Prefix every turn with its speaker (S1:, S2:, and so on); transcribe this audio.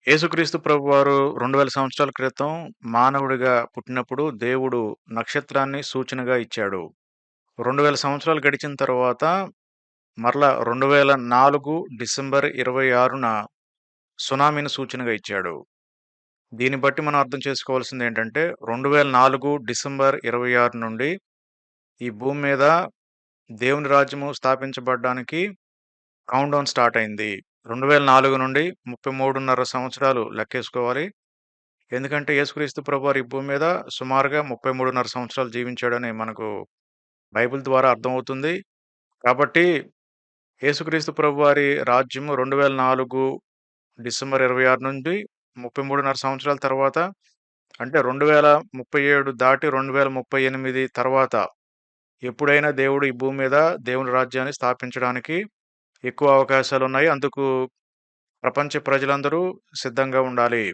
S1: యేసుక్రీస్తు ప్రభువారు 2000 సంవత్సరాల క్రితం మానవుడిగా పుట్టినప్పుడు దేవుడు నక్షత్రాన్ని సూచనగా ఇచ్చాడు. 2000 సంవత్సరాలు గడిచిన తర్వాత మరలా 2004 డిసెంబర్ 26న సునామీని సూచనగా ఇచ్చాడు. దీన్ని బట్టి మనం అర్థం చేసుకోవాల్సిందేంటంటే 2004 డిసెంబర్ 26 నుండి ఈ భూమి మీద దేవుని రాజ్యము స్థాపించబడ్డానికి కౌంట్‌డౌన్ స్టార్ట్ అయింది. 2004 నుండి 33.5 సంవత్సరాలు లెక్కేసుకోవాలి. ఎందుకంటే యేసుక్రీస్తు ప్రభువారు ఈ భూమి మీద సుమారుగా 33.5 సంవత్సరాలు జీవించాడని మనకు బైబిల్ ద్వారా అర్థమవుతుంది. కాబట్టి యేసుక్రీస్తు ప్రభువారి రాజ్యము 2004 డిసెంబర్ 26 నుండి 33.5 సంవత్సరాల తర్వాత అంటే 2037 దాటి 2038 తర్వాత ఎప్పుడైనా దేవుడు ఈ భూమి మీద దేవుని రాజ్యాన్ని స్థాపించడానికి ఎక్కువ అవకాశాలున్నాయి. అందుకు ప్రపంచ ప్రజలందరూ సిద్ధంగా ఉండాలి.